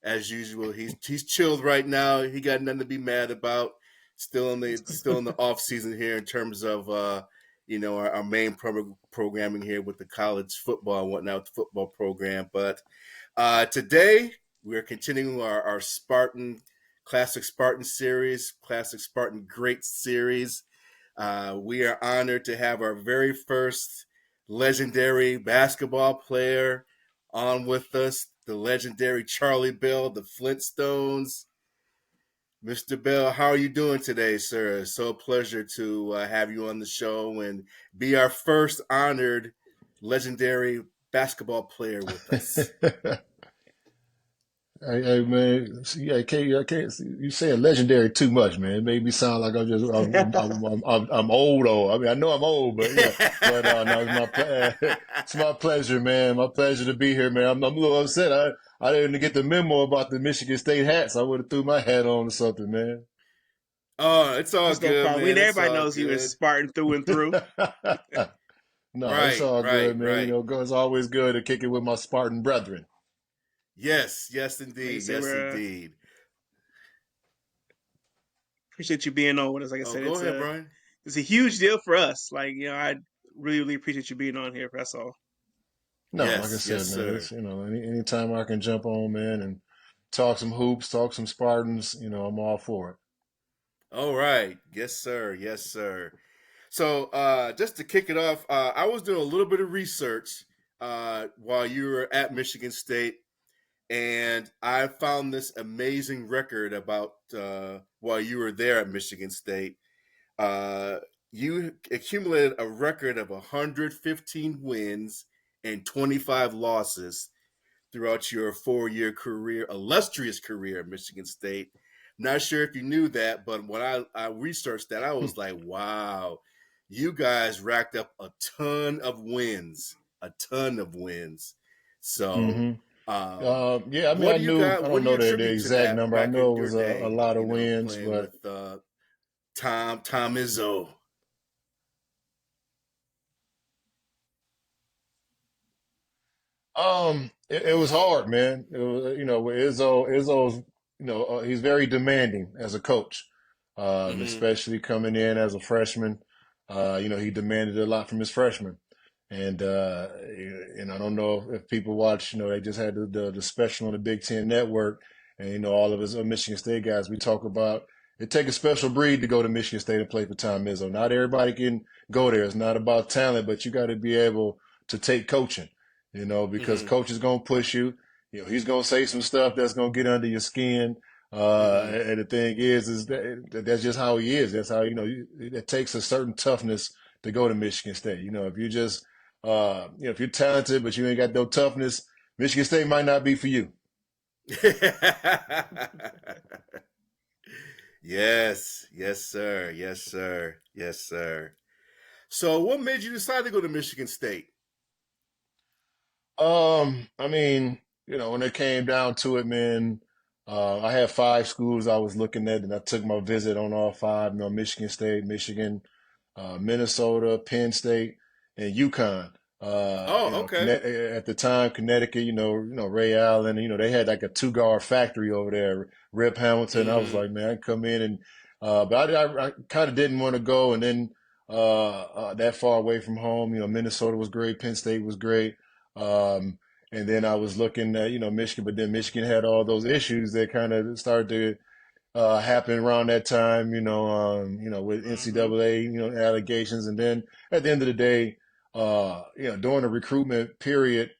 as usual. He's chilled right now. He got nothing to be mad about. Still in the off season here in terms of our main programming here with the college football and whatnot, the football program. But today we're continuing our Classic Spartan series, Classic Spartan Great series. We are honored to have our very first legendary basketball player on with us, the legendary Charlie Bell, the Flintstones. Mr. Bell, how are you doing today, sir? It's so a pleasure to have you on the show and be our first honored legendary basketball player with us. Hey, man, see, I can't. You saying legendary too much, man. It made me sound like I'm old. I mean, I know I'm old, but yeah. But no, it's my pleasure, man. My pleasure to be here, man. I'm a little upset. I didn't get the memo about the Michigan State hats. I would have threw my hat on or something, man. Oh, it's all It's no good, problem. We man. It's everybody all knows you as good. Spartan through and through. No, it's Right, all right, good, man. right. It's always good to kick it with my Spartan brethren. Yes, yes, Like I indeed, said, yes, we indeed. appreciate you being on with us. Like I Oh, said, go ahead, Brian. it's a huge deal for us. I really appreciate you being on here. That's all. No, like I Yes, yes, said, man, sir. it's anytime I can jump on, man, and talk some hoops, talk some Spartans, I'm all for it. All right. Yes, sir. Yes, sir. So, just to kick it off, I was doing a little bit of research while you were at Michigan State, and I found this amazing record about while you were there at Michigan State. Uh, you accumulated a record of 115 wins and 25 losses throughout your 4 year career, illustrious career at Michigan State. Not sure if you knew that, but when I researched that, I was like, wow, you guys racked up a ton of wins. So, hmm Yeah, I mean, what do you got? I What don't do you know the attribute to exact that number. I back know in it your was a day? lot of wins, Playing but with Tom Izzo. it was hard, man. It was, with Izzo's, he's very demanding as a coach, Mm-hmm. especially coming in as a freshman. He demanded a lot from his freshmen. And I don't know if people watch, they just had the special on the Big Ten Network, and all of us Michigan State guys. We talk about it take a special breed to go to Michigan State and play for Tom Izzo. Not everybody can go there. It's not about talent, but you got to be able to take coaching, because Mm-hmm. coach is gonna push you. He's gonna say some stuff that's gonna get under your skin. Mm-hmm. And the thing is that's just how he is. That's how it takes a certain toughness to go to Michigan State. If you just if you're talented but you ain't got no toughness, Michigan State might not be for you. Yes, yes, sir. Yes, sir. Yes, sir. So, what made you decide to go to Michigan State? I mean, when it came down to it, man, I had five schools I was looking at, and I took my visit on all five. Michigan State, Michigan, Minnesota, Penn State, and UConn. Oh, okay. At the time, Connecticut, Ray Allen, they had like a two-guard factory over there, Rip Hamilton. I was Mm-hmm. like, man, I come in and, but I kind of didn't want to go, and then that far away from home. Minnesota was great, Penn State was great. Um, and then I was looking at, Michigan, but then Michigan had all those issues that kind of started to happen around that time, with Mm-hmm. NCAA, allegations. And then at the end of the day, during the recruitment period,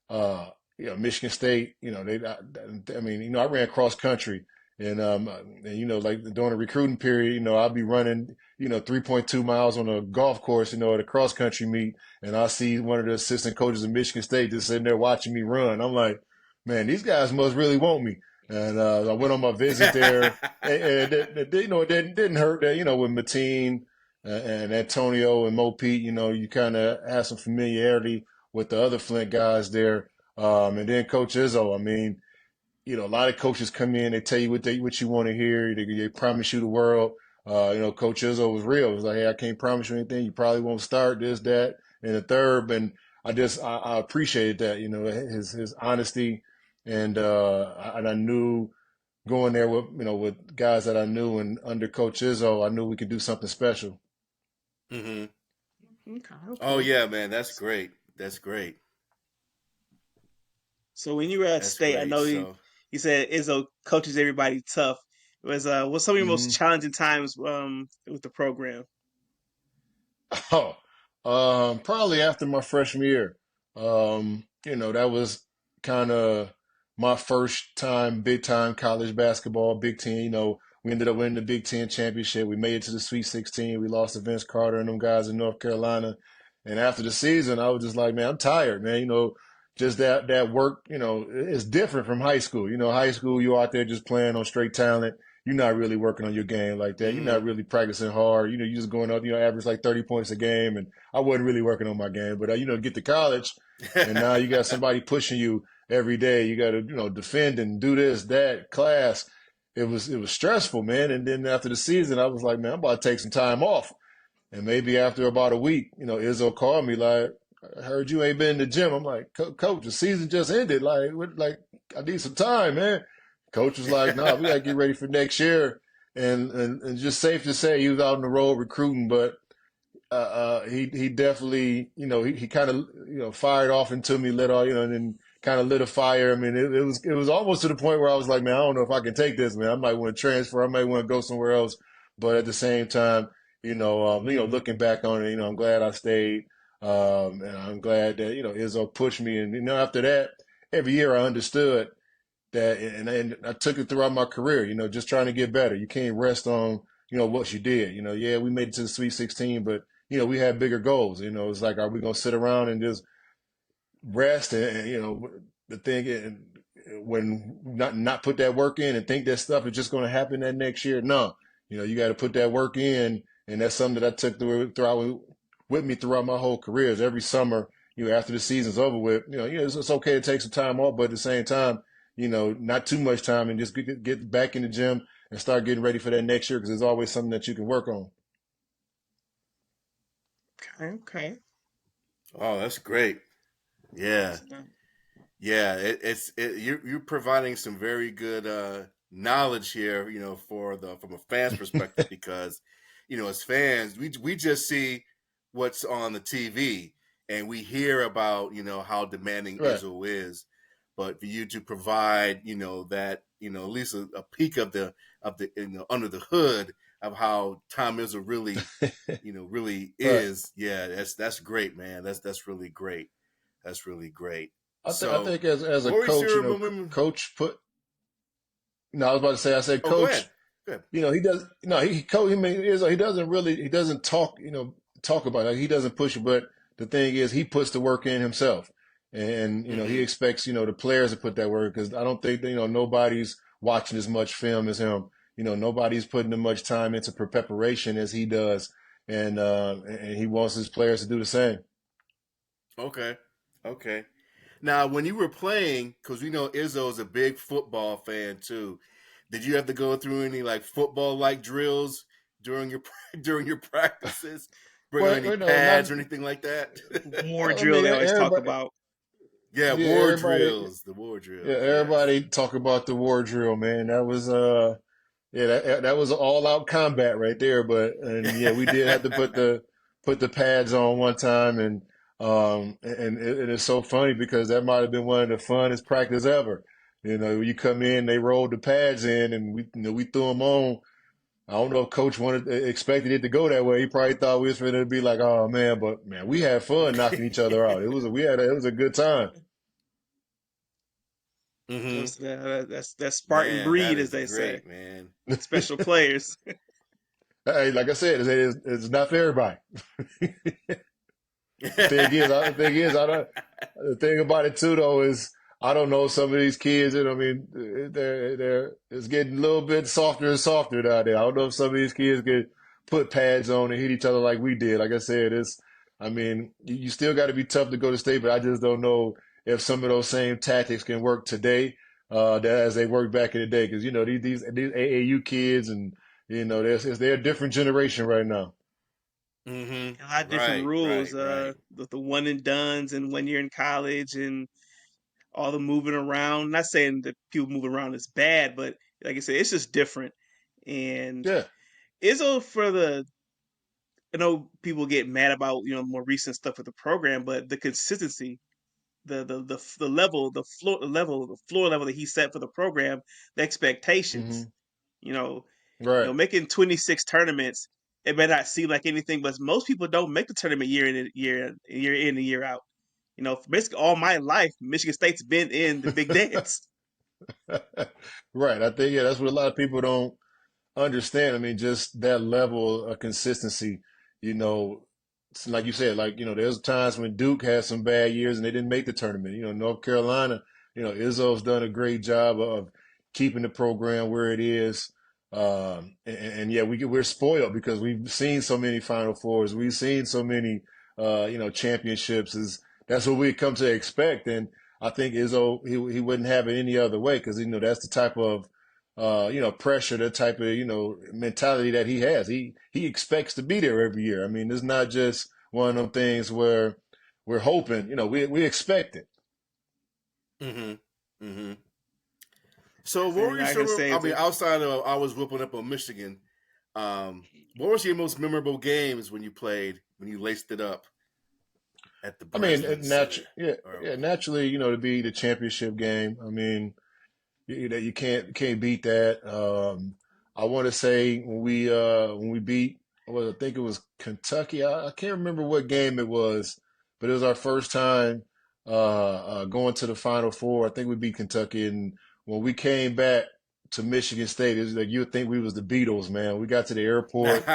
uh, Michigan State, I mean, I ran cross country and, like during the recruiting period, I'll be running, 3.2 miles on a golf course, at a cross country meet. And I see one of the assistant coaches of Michigan State just sitting there watching me run. I'm like, man, these guys must really want me. And I went on my visit there, and it didn't hurt that with Mateen and Antonio and Mo Pete, you kind of have some familiarity with the other Flint guys there, and then Coach Izzo. I mean, a lot of coaches come in, they tell you what you want to hear, they promise you the world. Coach Izzo was real. It was like, hey, I can't promise you anything. You probably won't start this, that, and the third. And I appreciated that, his honesty and I knew going there with with guys that I knew and under Coach Izzo, I knew we could do something special. Mm-hmm. Okay, Oh okay. yeah, man, that's great. That's great. So when you were at That's state, I great. know So, you said Izzo coaches everybody tough. What's some of your most Hmm challenging times with the program? Oh, probably after my freshman year. That was kind of my first time, big time college basketball, Big Ten. We ended up winning the Big Ten championship. We made it to the Sweet 16. We lost to Vince Carter and them guys in North Carolina. And after the season, I was just like, man, I'm tired, man. Just that work, it's different from high school. High school, you're out there just playing on straight talent. You're not really working on your game like that. You're mm-hmm. not really practicing hard. You're just going up, average like 30 points a game. And I wasn't really working on my game. But, get to college, and now you got somebody pushing you every day. You got to, defend and do this, that, class. It was stressful, man. And then after the season, I was like, man, I'm about to take some time off. And maybe after about a week, Izzo called me like, I heard you ain't been in the gym. I'm like, Coach, the season just ended. Like, I need some time, man. Coach was like, nah, we gotta get ready for next year. And just safe to say, he was out on the road recruiting, but he definitely, he kind of, fired off into me, lit all, and then kind of lit a fire. I mean, it was almost to the point where I was like, man, I don't know if I can take this, man. I might want to transfer. I might want to go somewhere else. But at the same time, looking back on it, I'm glad I stayed. And I'm glad that, Izzo pushed me. And, after that, every year I understood that, and I took it throughout my career, just trying to get better. You can't rest on, what you did. Yeah, we made it to the Sweet 16, but, we had bigger goals. It's like, are we going to sit around and just rest and the thing, and when not put that work in and think that stuff is just going to happen that next year? No, you got to put that work in. And that's something that I took throughout with me throughout my whole career. Is every summer, after the season's over with, it's okay to take some time off, but at the same time, not too much time, and just get back in the gym and start getting ready for that next year, because there's always something that you can work on. Okay, okay. Oh, that's great. Yeah. So, Yeah, you're providing some very good knowledge here, for the from a fan's perspective, because, as fans, we just see what's on the TV, and we hear about, how demanding Right. Izzo is, but for you to provide, that, at least a peek of the under the hood of how Tom Izzo really, really Right. is. Yeah, that's great, man. That's really great. That's really great. I So, think as a what was coach, your moment? coach put. No, I was about to say. I said, Oh, go coach. ahead. Good. He does. No, he doesn't really. He doesn't talk. Talk about it. Like, he doesn't push it. But the thing is, he puts the work in himself, and he Mm-hmm. expects the players to put that work, because I don't think nobody's watching as much film as him. Nobody's putting as much time into preparation as he does, and he wants his players to do the same. Okay. Okay. Now, when you were playing, because we know Izzo is a big football fan too, did you have to go through any like football like drills during your during your practices? Bring on Well, any not. pads or anything like that? war I drill mean, they always talk everybody. about. Yeah, Yeah, war everybody. drills. The war Yeah, drills. Yes. everybody talk about the war drill, man. That was yeah, that was all out combat right there. But and yeah, we did have to put the pads on one time, and it's so funny because that might have been one of the funnest practice ever. You come in, they rolled the pads in, and we threw them on. I don't know if coach expected it to go that way. He probably thought we was going to be like, oh man, but man, we had fun knocking each other out. It was a good time. Mm-hmm. That's Spartan Man, that breed, as is they say. great, man. Special players. Hey, like I said, it's not for everybody. The thing is, the thing about it too, though, is I don't know some of these kids. And I mean, it's getting a little bit softer and softer down there. I don't know if some of these kids can put pads on and hit each other like we did. Like I said, I mean, you still got to be tough to go to state, but I just don't know if some of those same tactics can work today, as they worked back in the day. Because these AAU kids, and they're a different generation right now. Mm-hmm. A lot of different Right, right, rules. right. The one and dones and when you're in college and all the moving around. Not saying that people moving around is bad, but like I said, it's just different. And Yeah. Izzo for the I know people get mad about more recent stuff with the program, but the consistency, the level, the floor level that he set for the program, the expectations, Hmm. you know, Right. making 26 tournaments. It may not seem like anything, but most people don't make the tournament year in and year out. Basically all my life, Michigan State's been in the Big Dance. Right. I think, yeah, that's what a lot of people don't understand. I mean, just that level of consistency, you know, it's like you said, like, there's times when Duke had some bad years and they didn't make the tournament. North Carolina, Izzo's done a great job of keeping the program where it is. And yeah, we're spoiled because we've seen so many Final Fours. We've seen so many, championships. That's what we come to expect. And I think Izzo, he wouldn't have it any other way because, that's the type of, pressure, the type of, mentality that he has. He expects to be there every year. I mean, it's not just one of them things where we're hoping, we expect it. Mm-hmm. Mm-hmm. So what were And you I can sort of? say I it's mean, outside of I was whooping up on Michigan. What was your most memorable games when you laced it up at the I mean, Breslin Center? Or, naturally, to be the championship game. I mean, you can't beat that. I want to say when we beat, well, I think it was Kentucky. I can't remember what game it was, but it was our first time going to the Final Four. I think we beat Kentucky, and when we came back to Michigan State, it was like you would think we was the Beatles, man. We got to the airport.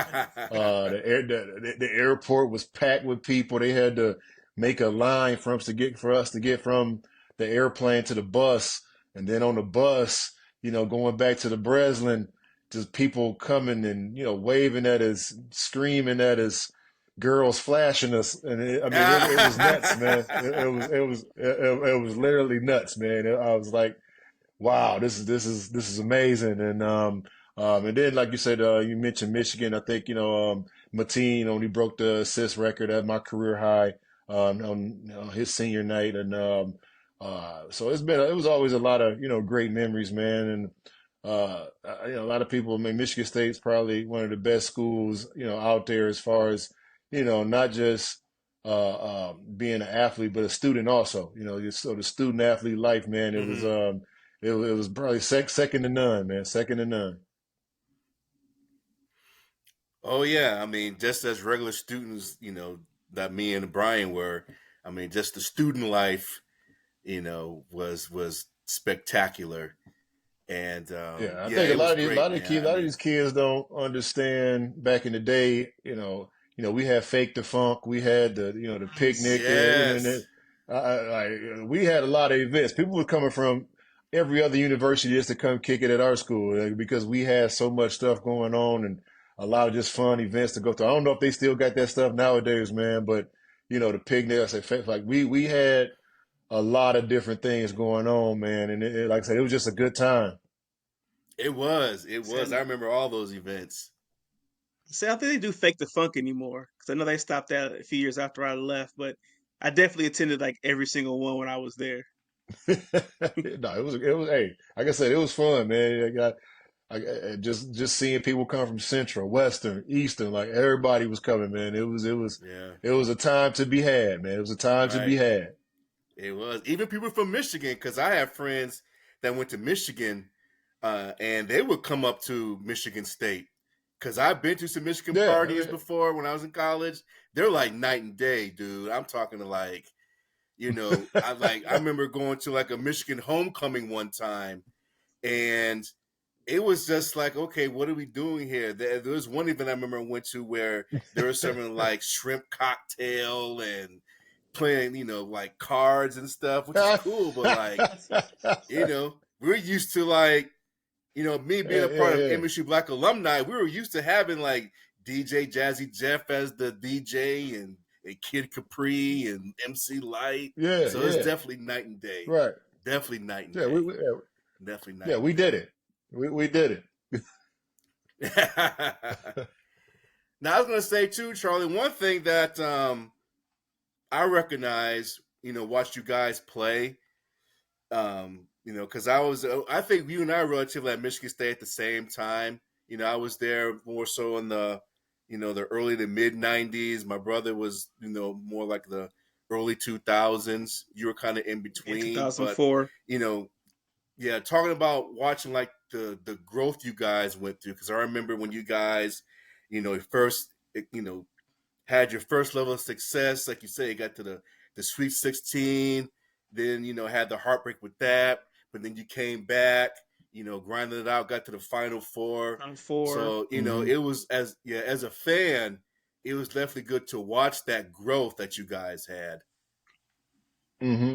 The airport was packed with people. They had to make a line for us to get from the airplane to the bus, and then on the bus, going back to the Breslin, just people coming and waving at us, screaming at us, girls flashing us, and I mean it was nuts, man. It was literally nuts, man. I was like, wow, this is amazing. And then like you said, you mentioned Michigan. I think Mateen only broke the assist record at my career high on his senior night, and so it was always a lot of great memories, man. And a lot of people. I mean, Michigan State's probably one of the best schools out there as far as not just being an athlete, but a student also. So the student athlete life, man. It was Mhm. it was probably second to none, man. Second to none. Oh yeah, I mean, just as regular students, that me and Brian were. I mean, just the student life, was spectacular, and Yeah, I yeah, think it was a great, lot of man. a I lot of mean, these kids don't understand. Back in the day, we had Fake the Funk, we had the picnic, yes, we had a lot of events. People were coming from every other university just to come kick it at our school because we had so much stuff going on and a lot of just fun events to go to. I don't know if they still got that stuff nowadays, man, but the picnic, I said, like we had a lot of different things going on, man, and like I said, it was just a good time. it was, it was. I saying, remember all those events. I don't think they do fake the funk anymore because I know they stopped that a few years after I left, but I definitely attended like every single one when I was there. No, it was. Hey, like I said, it was fun, man. Just seeing people come from Central, Western, Eastern, like everybody was coming, man. Yeah, It was a time to be had, man. It was a time to be right. had. It was even people from Michigan because I have friends that went to Michigan, and they would come up to Michigan State because I've been to some Michigan Yeah, I parties mean, before when I was in college. They're like night and day, dude. I'm talking to like, I remember going to like a Michigan homecoming one time, and it was just like, okay, what are we doing here? There was one event I remember I went to where there was serving like shrimp cocktail and playing, like cards and stuff, which is cool. But like, we're used to like, me being yeah, a part of yeah, MSU Black alumni, we were used to having like DJ Jazzy Jeff as the DJ and Kid Capri and MC Light. yeah, So it's yeah. definitely night and day. Right. Definitely night and Yeah, day. Definitely night and we did it. We did day. Now I was gonna say too, Charlie. One thing that I recognize, watch you guys play. Because I think you and I were relatively at Michigan State at the same time. I was there more so in the early to mid '90s. My brother was, more like the early 2000s. You were kind of in In between, but 2004. you know, yeah, talking about watching like the growth you guys went through. Because I remember when you guys, first, had your first level of success, like you say, you got to the Sweet 16, then had the heartbreak with that, but then you came back, grinded it out, got to the Final Four. 2004. So Mm-hmm. it was as a fan, it was definitely good to watch that growth that you guys had. Mm-hmm.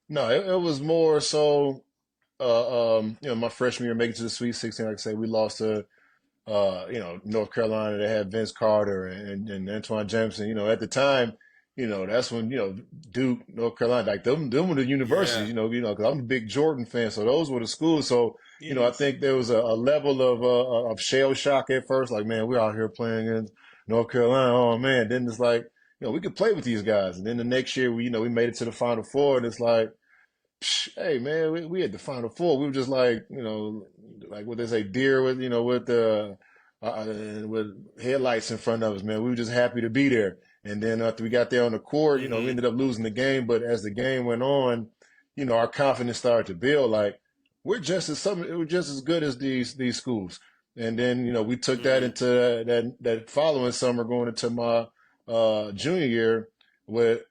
No, it was more so. My freshman year making to the Sweet 16, like I say, we lost to North Carolina. They had Vince Carter and Antoine Jameson. At the time, that's when, Duke, North Carolina, like them were the universities, Yeah. because I'm a big Jordan fan. So those were the schools. So, I Yes. think there was a level of shell shock at first. Like, man, we're out here playing against North Carolina. Oh man. Then it's like, we could play with these guys. And then the next year, we made it to the Final Four, and it's like, hey man, we had the Final Four. We were just like, like what they say, deer with with headlights in front of us, man. We were just happy to be there. And then after we got there on the court, we Mm-hmm. ended up losing the game. But as the game went on, our confidence started to build. Like we're just as good as these schools. And then we took that Mm-hmm. into that following summer, going into my junior year, with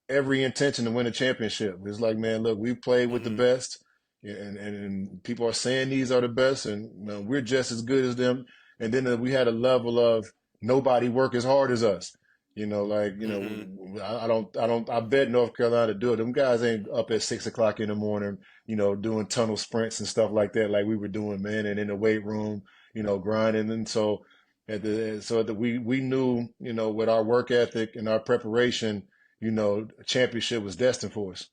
every intention to win a championship. It's like, man, look, we played with the Mm-hmm. best, and people are saying these are the best, and we're just as good as them. And then we had a level of nobody work as hard as us. Mm-hmm. I bet North Carolina do it. Them guys ain't up at 6 o'clock in the morning, doing tunnel sprints and stuff like that, like we were doing, man, and in the weight room, grinding. And so we knew, with our work ethic and our preparation, a championship was destined for us.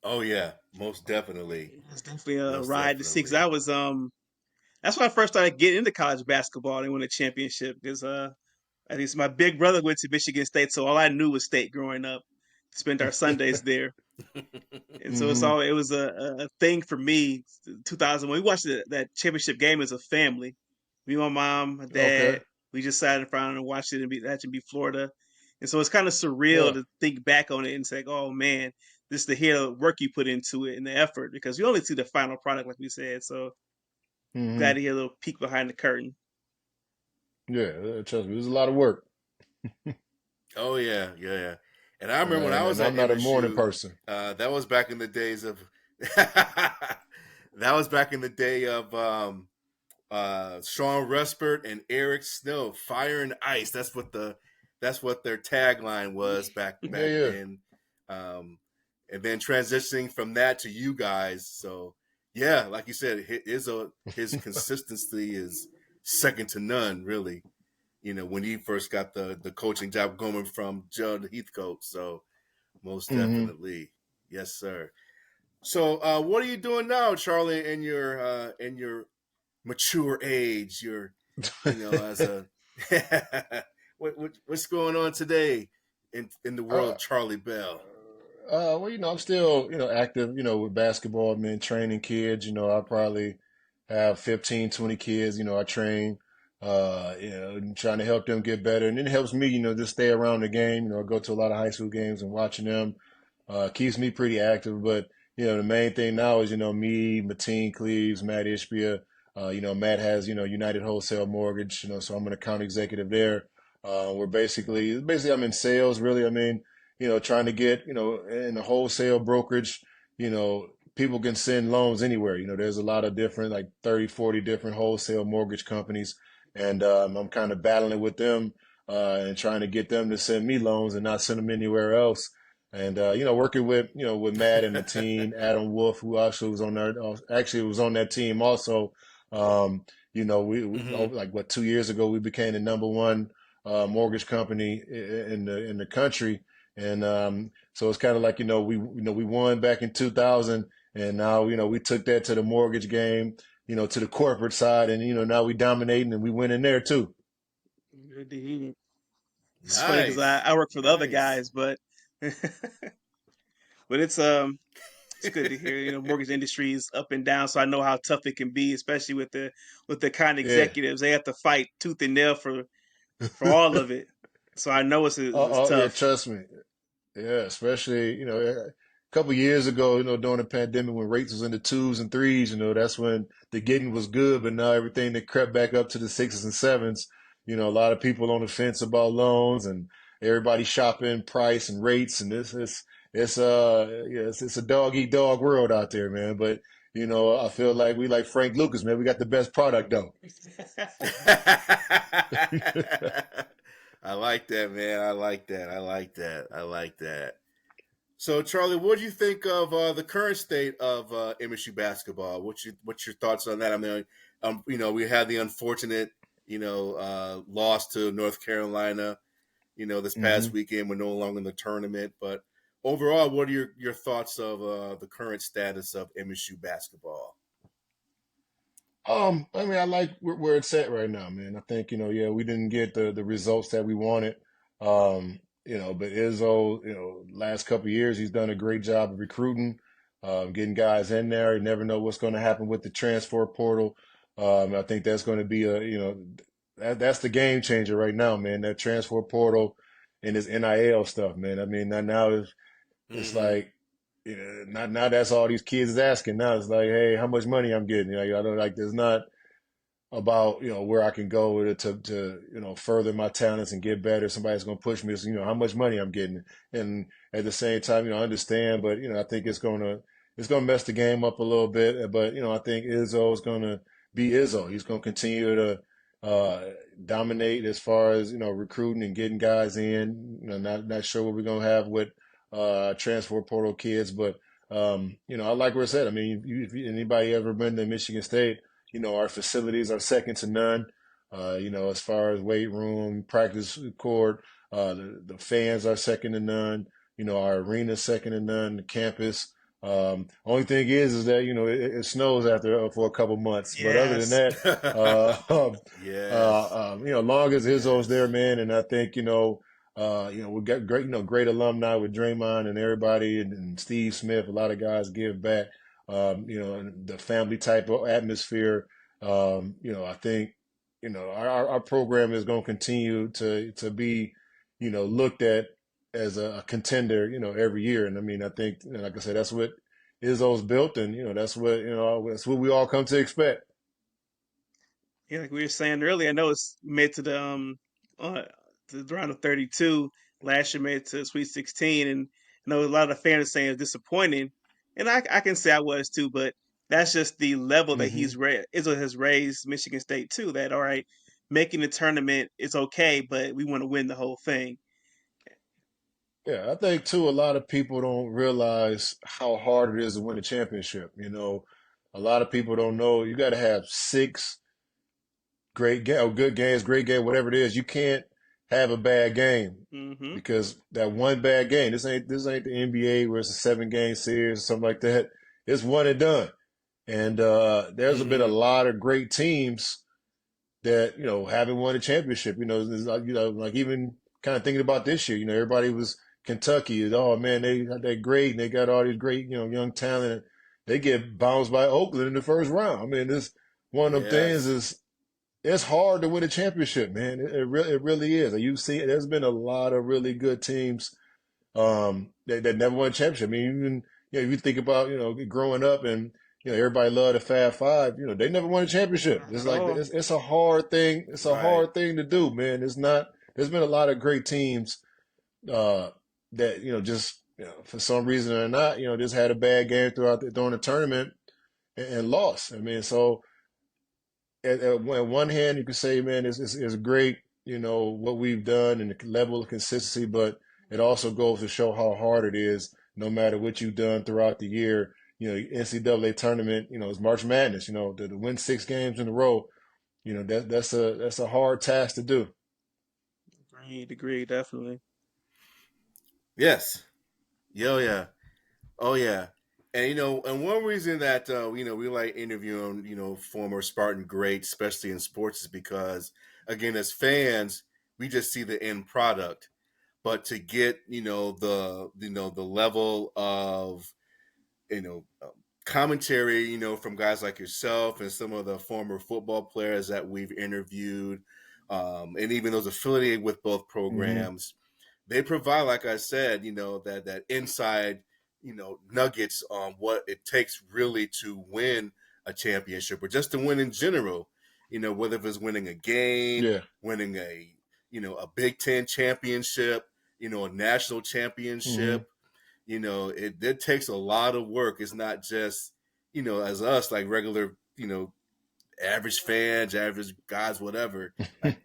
Oh yeah, most definitely, It's definitely a most ride to see. 'Cause definitely. I was that's when I first started getting into college basketball and won a championship. Because I think my big brother went to Michigan State, so all I knew was state growing up. Spent our Sundays there, and so Hmm. it was a thing for me. 2000 when we watched that championship game as a family. Me, my mom, my Okay. dad, we just sat in front and watched it, and that should be Florida. And so it's kind of surreal Yeah. to think back on it and say, "Oh man, this to hear the work you put into it and the effort," because you only see the final product, like we said. So glad Hmm. to hear a little peek behind the curtain. Yeah. Trust me, it was a lot of work, Oh yeah, yeah, yeah. And I and, remember when I and, was and at I'm not a morning MSU. person. That was back in the days of. That was back in the day of Sean Respert and Eric Snow, Fire and Ice. That's what their tagline was Yeah, back yeah. then. And then transitioning from that to you guys. So yeah, like you said, his consistency is second to none, really. When he first got the coaching job going from Judd Heathcote. So most Hmm. definitely, yes, sir. So what are you doing now, Charlie? In your mature age, you're as a what's going on today in the world uh, of Charlie Bell? well, I'm still, active, with basketball. I mean, training kids. I probably have 15, 20 kids. I train, and trying to help them get better. And it helps me, just stay around the game. I go to a lot of high school games and watching them keeps me pretty active. But, the main thing now is, me, Mateen Cleaves, Matt Ishbia. Matt has, United Wholesale Mortgage, so I'm an account executive there. We're basically I'm in sales, really. I mean, trying to get, in the wholesale brokerage, people can send loans anywhere. There's a lot of different, like 30, 40 different wholesale mortgage companies. And I'm kind of battling with them and trying to get them to send me loans and not send them anywhere else. And, working with Matt and Mateen, Adam Wolf, who actually was on that team also. We Mm-hmm. like 2 years ago, we became the number one mortgage company in the country. And so it's kind of like, we won back in 2000, and now, we took that to the mortgage game, to the corporate side, and, now we dominating and we winning there too. Indeed. It's funny because I, Nice, I work for the other nice. guys, but but it's It's good to hear. Mortgage industry is up and down, so I know how tough it can be, especially with the kind of Yeah. executives. They have to fight tooth and nail for all of it. So I know it's Yeah, tough. trust me. Yeah, especially, a couple years ago, during the pandemic when rates was in the twos and threes, that's when the getting was good, but now everything that crept back up to the sixes and sevens, a lot of people on the fence about loans and everybody shopping price and rates and it's a dog eat dog world out there, man. But, I feel like we like Frank Lucas, man. We got the best product though. I like that, man. I like that. I like that. I like that. So, Charlie, what do you think of the current state of MSU basketball? What's your thoughts on that? I mean, we had the unfortunate, loss to North Carolina, this past hmm weekend. We're no longer in the tournament, but overall, what are your thoughts of the current status of MSU basketball? I mean, I like where it's at right now, man. I think, yeah, we didn't get the results that we wanted. But Izzo, last couple of years, he's done a great job of recruiting, getting guys in there. You never know what's going to happen with the transfer portal. I think that's going to be that's the game changer right now, man. That transfer portal and this NIL stuff, man. I mean, now it's Mm-hmm. like, not now that's all these kids is asking. Now it's like, hey, how much money I'm getting? I don't like. There's not about where I can go to further my talents and get better. Somebody's going to push me. So, how much money I'm getting, and at the same time, I understand. But I think it's gonna mess the game up a little bit. But I think Izzo is gonna be Izzo. He's gonna continue to dominate as far as recruiting and getting guys in. Not sure what we're gonna have with transfer portal kids, but I like what I said. I mean, if anybody ever been to Michigan State, our facilities are second to none. As far as weight room, practice court, the fans are second to none. Our arena is second to none. The campus. Only thing is that it snows after for a couple months, but other than Yes. that, uh, Yes. long as Izzo's there, Yes. man, and I think we got great great alumni with Draymond and everybody, and Steve Smith. A lot of guys give back. And the family type of atmosphere. I think our program is going to continue to be looked at as a contender every year. And I mean, I think, like I said, that's what Izzo's built, and that's what we all come to expect. Yeah, like we were saying earlier, I know it's made to to the round of 32. Last year made it to the Sweet 16, and I know a lot of the fans are saying it's disappointing, and I can say I was too, but that's just the level that hmm Izzo has raised Michigan State to. That all right, making the tournament is okay, but we want to win the whole thing. Yeah, I think too, a lot of people don't realize how hard it is to win a championship. A lot of people don't know you got to have six great game or good games, great game, whatever it is. You can't have a bad game Hmm. because that one bad game. This ain't the NBA where it's a 7 game series or something like that. It's one and done. And there's been a Mm-hmm. lot of great teams that haven't won a championship. Like even kind of thinking about this year. Everybody was Kentucky. Oh man, they got that great, and they got all these great young talent. They get bounced by Oakland in the first round. I mean, this one of them things Yes. is it's hard to win a championship, man. It really is. You see, there's been a lot of really good teams that never won a championship. I mean, even if you think about growing up and everybody loved the Fab Five. They never won a championship. Not It's at like all. it's a hard thing. It's a Right. hard thing to do, man. It's not. There's been a lot of great teams uh, that just for some reason or not just had a bad game during the tournament and lost. I mean, so on one hand, you can say, man, it's great, what we've done and the level of consistency, but it also goes to show how hard it is, no matter what you've done throughout the year. NCAA tournament, it's March Madness. To win 6 games in a row, that's a hard task to do. Agreed, definitely. Yes. Yo, yeah. Oh, yeah. And and one reason that we like interviewing former Spartan greats, especially in sports, is because again, as fans, we just see the end product. But to get the level of commentary, from guys like yourself and some of the former football players that we've interviewed, and even those affiliated with both programs, they provide, like I said, that inside, nuggets on what it takes really to win a championship or just to win in general. Whether it's winning a game, winning a Big Ten championship, a national championship. It takes a lot of work. It's not just, as us, like regular, average fans, average guys, whatever.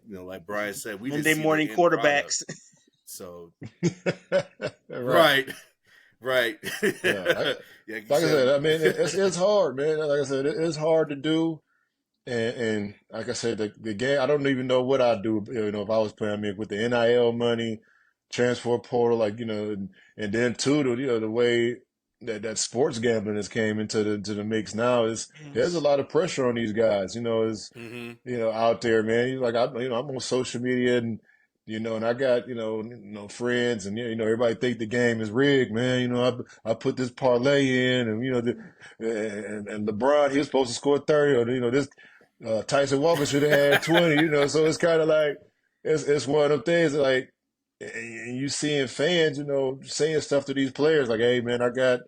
Like Brian said, we Monday just see morning the quarterbacks. So, right. Yeah. Like I said, I mean, it's hard, man. Like I said, it's hard to do. And like I said, the game, I don't even know what I'd do, if I was playing, I mean, with the NIL money, transfer portal, and then too, the way that sports gambling has came into the mix now there's a lot of pressure on these guys, out there, man. Like I'm on social media and I got, friends and, everybody think the game is rigged, man. I put this parlay in and, and LeBron, he was supposed to score 30 or, this, Tyson Walker should have had 20, so it's kind of like, it's one of them things like, and you seeing fans, saying stuff to these players like, hey, man, I got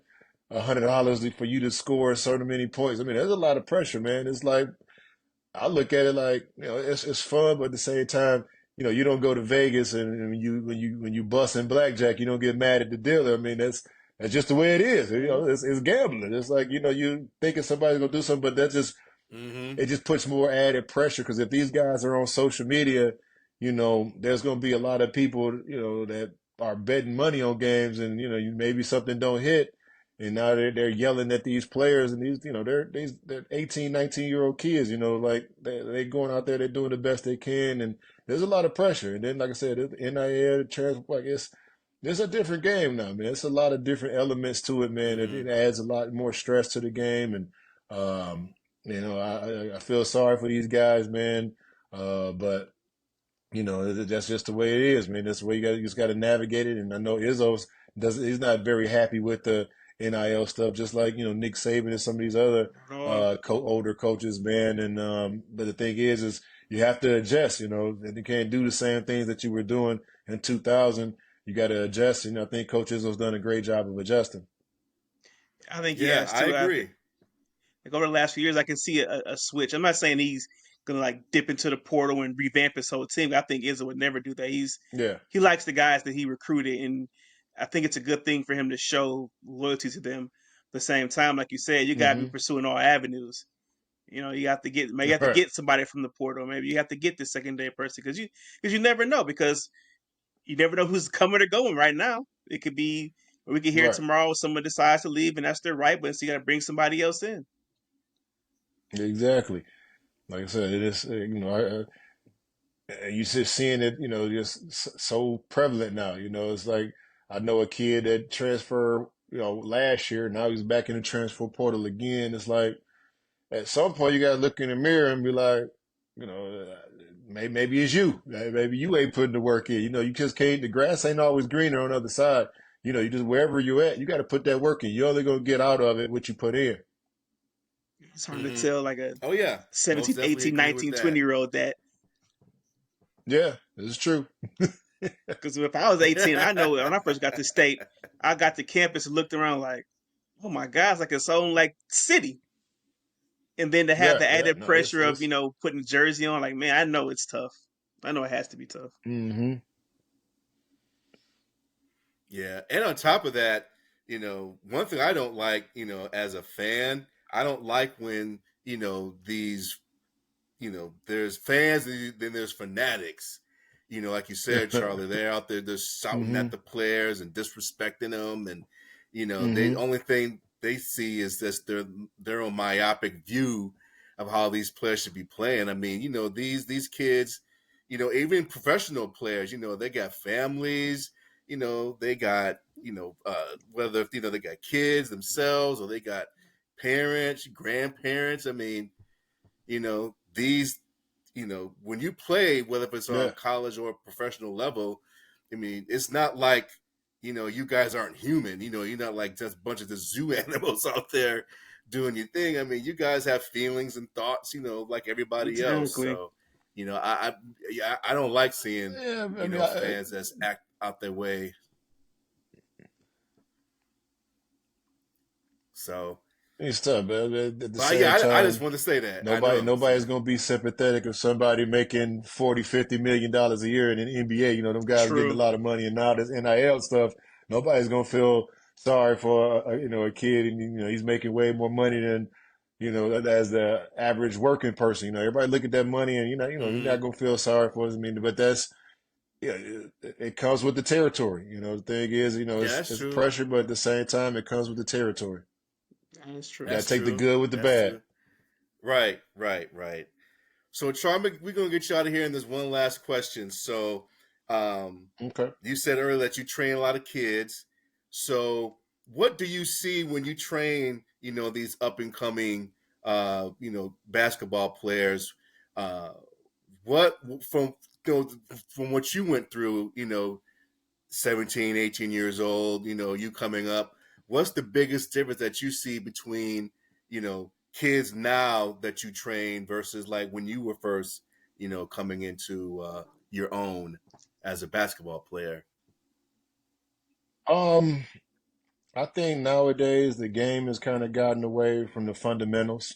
$100 for you to score so many points. I mean, there's a lot of pressure, man. It's like, I look at it like, it's fun, but at the same time, you don't go to Vegas and when you bust in blackjack, you don't get mad at the dealer. I mean, that's just the way it is. It's gambling. It's like, you thinking somebody's gonna do something, but that just it just puts more added pressure because if these guys are on social media, there's gonna be a lot of people, that are betting money on games and maybe something don't hit. And now they're yelling at these players and these, they're 18, 19-year-old kids, like they going out there, they're doing the best they can. And there's a lot of pressure. And then, like I said, NIL, like it's a different game now, man. It's a lot of different elements to it, man. It adds a lot more stress to the game. And, I feel sorry for these guys, man. But, that's just the way it is, man. That's the way you just got to navigate it. And I know he's not very happy with the NIL stuff, just like, Nick Saban and some of these other older coaches, man. And but the thing is you have to adjust, and you can't do the same things that you were doing in 2000. You got to adjust, and I think Coach Izzo's done a great job of adjusting. I think he has too. I agree. Like over the last few years, I can see a switch. I'm not saying he's gonna like dip into the portal and revamp his whole team. I think Izzo would never do that. He likes the guys that he recruited, and I think it's a good thing for him to show loyalty to them. At the same time, like you said, you gotta be pursuing all avenues. You have to get somebody from the portal. Maybe you have to get the secondary person because you never know who's coming or going right now. It could be, or we could hear tomorrow someone decides to leave and that's their right, but so you got to bring somebody else in. Exactly. Like I said, it is, you just seeing it, just so prevalent now. It's like, I know a kid that transferred, last year. Now he's back in the transfer portal again. It's like, at some point you got to look in the mirror and be like, maybe it's you. Maybe you ain't putting the work in. You just can't, the grass ain't always greener on the other side. You just, wherever you're at, you got to put that work in. You're only going to get out of it what you put in. It's hard to tell like a 17, Most 18, 19, 20-year-old that. Yeah, it's true. Because if I was 18, I know when I first got to state, I got to campus and looked around like, oh my God, it's like its own like city. And then to have the added pressure of, putting a jersey on, like, man, I know it's tough. I know it has to be tough. Mm-hmm. Yeah. And on top of that, one thing I don't like, as a fan, I don't like when, these, there's fans and then there's fanatics. Like you said, Charlie, they're out there, they're shouting at the players and disrespecting them. And, the only thing they see is just their own myopic view of how these players should be playing. I mean, these kids, even professional players, they got families, they got, whether, they got kids themselves or they got parents, grandparents. I mean, these, when you play, whether it's on college or professional level, I mean, it's not like, you guys aren't human. You're not like just a bunch of the zoo animals out there doing your thing. I mean, you guys have feelings and thoughts, like everybody else. Exactly. So, I don't like seeing, Yeah, I mean, fans that's act out their way. So, it's tough, but at the but same yeah, I just time, want to say that. I know. nobody's So, gonna be sympathetic of somebody making 40, $50 million a year in the NBA. Them guys getting a True. lot of money, and now this NIL stuff, nobody's gonna feel sorry for a kid, and he's making way more money than as the average working person. Everybody look at that money, and you're not gonna feel sorry for us. I mean, but that's yeah, it comes with the territory. The thing is, yeah, that's it's true. pressure, but at the same time, it comes with the territory. That's You true. gotta That's take the true. good with the That's bad. true. Right, right, right. So, Charmy, we're gonna get you out of here, and there's one last question. So, um, Okay. you said earlier that you train a lot of kids. So, what do you see when you train? These up and coming, basketball players. Uh, what from what you went through? 17, 18 years old. You coming up. What's the biggest difference that you see between kids now that you train versus like when you were first coming into your own as a basketball player? Um, I think nowadays the game has kind of gotten away from the fundamentals.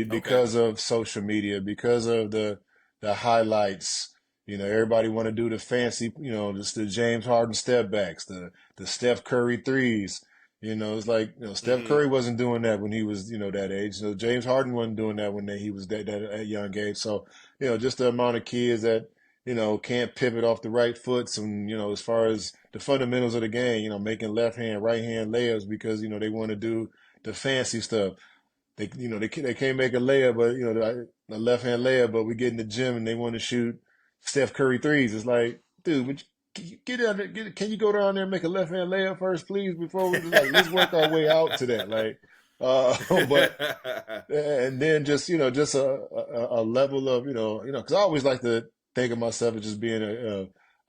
Okay. Because of social media, because of the highlights. Everybody want to do the fancy, just the James Harden step backs, the Steph Curry threes. It's like Steph Mm-hmm. Curry wasn't doing that when he was that age. So James Harden wasn't doing that when he was that at young age. So just the amount of kids that can't pivot off the right foot. And as far as the fundamentals of the game, making left hand, right hand layups because they want to do the fancy stuff. They can't make a layup, but a left hand layup. But we get in the gym and they want to shoot Steph Curry threes. It's like, dude, can you get out there? Can you go down there and make a left hand layup first, please? Before we let's work our way out to that. But and then just a level of because I always like to think of myself as just being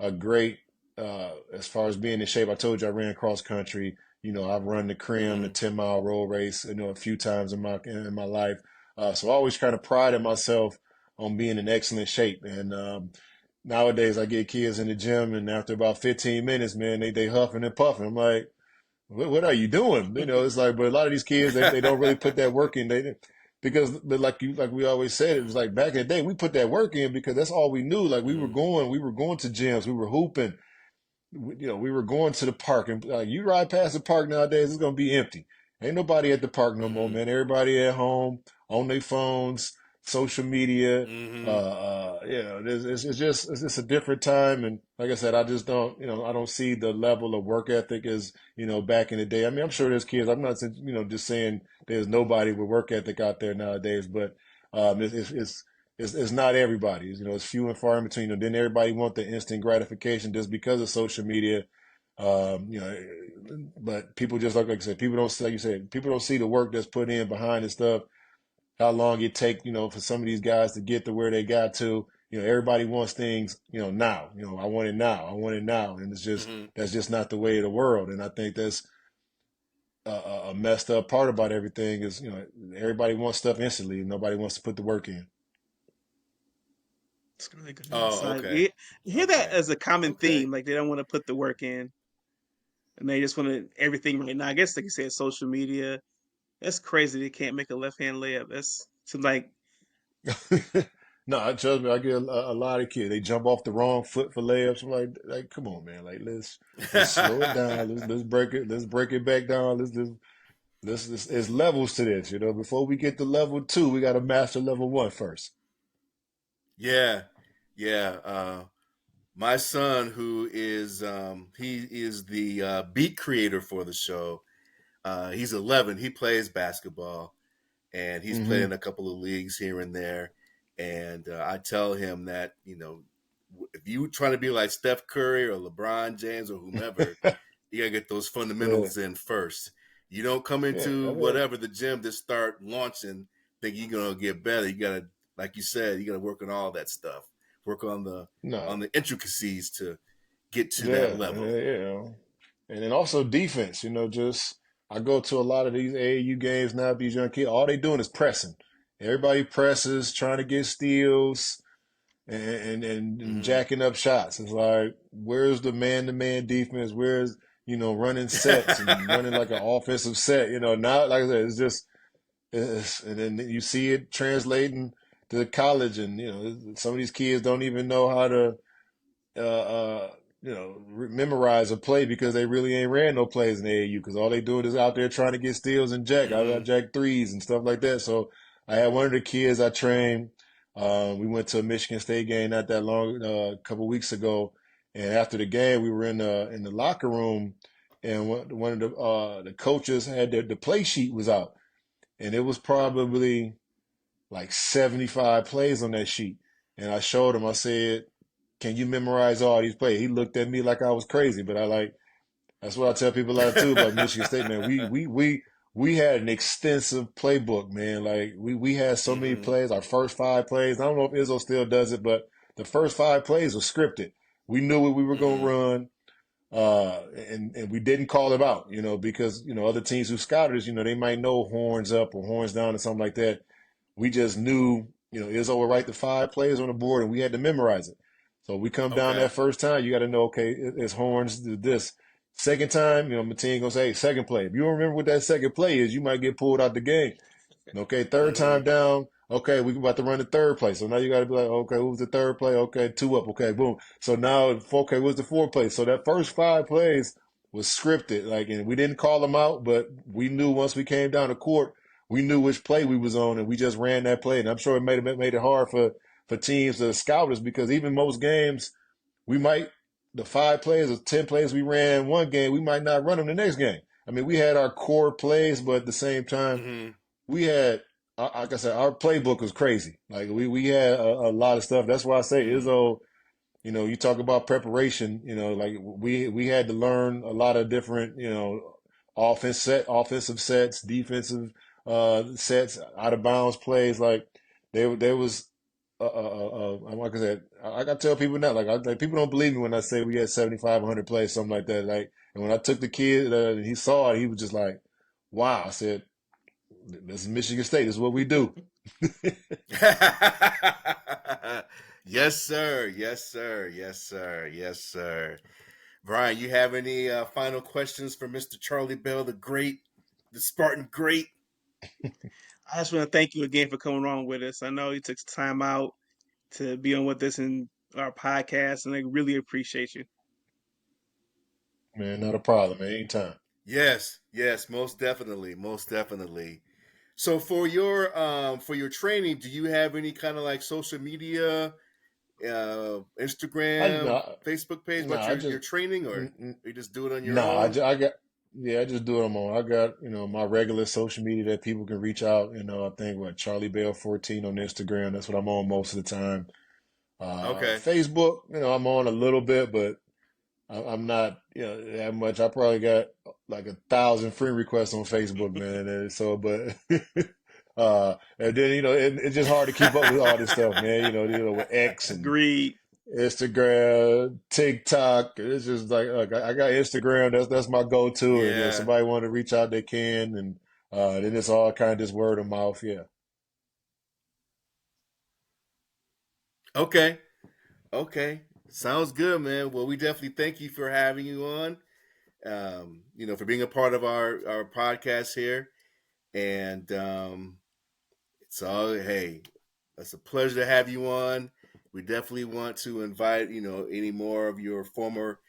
a great as far as being in shape. I told you I ran cross country. I've run the Crim, the Mm-hmm. 10-mile roll race, a few times in my life. So I always kind of prided myself on being in excellent shape. And nowadays I get kids in the gym, and after about 15 minutes, man, they huffing and puffing. I'm like, what are you doing? It's like, but a lot of these kids, they don't really put that work in. But like we always said, it was like back in the day, we put that work in because that's all we knew. Like Mm-hmm. we were going to gyms, we were hooping, we were going to the park, and you ride past the park nowadays, it's gonna be empty. Ain't nobody at the park no more, Mm-hmm. man. Everybody at home on their phones, social media. Mm-hmm. It's just a different time, and like I said, I just don't, I don't see the level of work ethic as back in the day. I mean, I'm sure there's kids. I'm not, just saying there's nobody with work ethic out there nowadays, but it's not everybody. It's few and far in between. And then everybody want the instant gratification just because of social media. Um, you know, but people just like I said, people don't like you said, people don't see the work that's put in behind the stuff. How long it take, for some of these guys to get to where they got to. Everybody wants things, now. I want it now. I want it now, and Mm-hmm. that's just not the way of the world. And I think that's a messed up part about everything is, everybody wants stuff instantly, and nobody wants to put the work in. It's really good Oh, insight. okay. You hear that Okay. as a common Okay. theme, like they don't want to put the work in, and they just want to everything right now. I guess like you said, social media. That's crazy. They can't make a left hand layup. That's seems like No, trust me, I get a lot of kids. They jump off the wrong foot for layups. I'm like, come on, man. Like, let's slow it down. Let's break it back down. There's levels to this. Before we get to level 2, we got to master level 1 first. Yeah. Yeah. My son, who is he is the beat creator for the show. He's 11. He plays basketball, and he's played Mm-hmm. in a couple of leagues here and there. And I tell him that if you trying to be like Steph Curry or LeBron James or whomever, you gotta get those Yeah, fundamentals in first. You don't come yeah. into I mean, whatever the gym to start launching, think you're gonna get better. You gotta, like you said, you gotta work on all that stuff. Work on the no. intricacies to get to that level. And then also defense. Just I go to a lot of these AAU games now. These young kids, all they doing is pressing. Everybody presses, trying to get steals, and jacking up shots. It's like, where's the man-to-man defense? Where's running sets and running like an offensive set? Now, like I said, it's just, and then you see it translating to college, and some of these kids don't even know how to, memorize a play because they really ain't ran no plays in the AAU because all they doing is out there trying to get steals and jack threes and stuff like that. So I had one of the kids I trained. We went to a Michigan State game not that long, a couple weeks ago, and after the game, we were in the locker room, and one of the coaches had the play sheet was out, and it was probably like 75 plays on that sheet. And I showed him. I said, "Can you memorize all these plays?" He looked at me like I was crazy, but that's what I tell people a lot too about Michigan State, man. We had an extensive playbook, man. Like we had so many plays. Our first 5 plays. I don't know if Izzo still does it, but the first 5 plays were scripted. We knew what we were going to run, and we didn't call it out, because other teams who scouted us, they might know horns up or horns down or something like that. We just knew, Izzo would write the 5 plays on the board, and we had to memorize it. So we come down that first time, you got to know, okay, it's horns to this. Second time, Mateen gonna say, hey, second play. If you don't remember what that second play is, you might get pulled out the game. Okay, third time down, okay, we about to run the third play. So now you got to be like, okay, what was the third play? Okay, 2 up. Okay, boom. So now, okay, what's the 4th play? So that first 5 plays was scripted, and we didn't call them out, but we knew once we came down the court, we knew which play we was on, and we just ran that play. And I'm sure it made it hard for teams to scout us because even most games, the 5 plays or 10 plays we ran one game, we might not run them the next game. I mean, we had our core plays, but at the same time, we had, like I said, our playbook was crazy. Like we had a lot of stuff. That's why I say, Izzo, you talk about preparation, like we had to learn a lot of different, offensive sets, defensive sets, out of bounds plays. Like there was, like I said, I gotta tell people now, like people don't believe me when I say we had 75, 100 plays, something like that. Like, and when I took the kid, and he saw it, he was just like, "Wow!" I said, "This is Michigan State. This is what we do." Yes, sir. Yes, sir. Yes, sir. Yes, sir. Brian, you have any final questions for Mr. Charlie Bell, the Spartan great? I just want to thank you again for coming on with us. I know you took time out to be on with us in our podcast, and I really appreciate you. Man, not a problem, man. Anytime. Yes, most definitely. So for your training, do you have any kind of like social media, Instagram, Facebook page about your training, or you just do it on your own? I just do it on. I got my regular social media that people can reach out. I think Charlie Bell 14 on Instagram. That's what I'm on most of the time. Okay. Facebook, I'm on a little bit, but I'm not that much. I probably got like 1,000 friend requests on Facebook, man. And so, but and then it's just hard to keep up with all this stuff, man. With X and Agreed. Instagram, TikTok. It's just like I got Instagram. That's my go-to. Yeah. And if somebody want to reach out, they can. And then it's all kind of just word of mouth. Yeah. Okay. Sounds good, man. Well, we definitely thank you for having you on. For being a part of our podcast here, and it's a pleasure to have you on. We definitely want to invite, any more of your former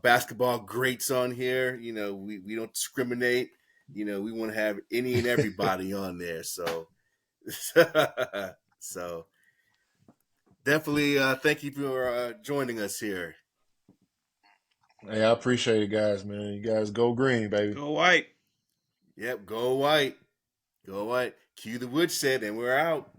basketball greats on here. We don't discriminate. We want to have any and everybody on there. So, so definitely thank you for joining us here. Hey, I appreciate it, guys, man. You guys go green, baby. Go white. Yep, go white. Go white. Cue the woodshed, and we're out.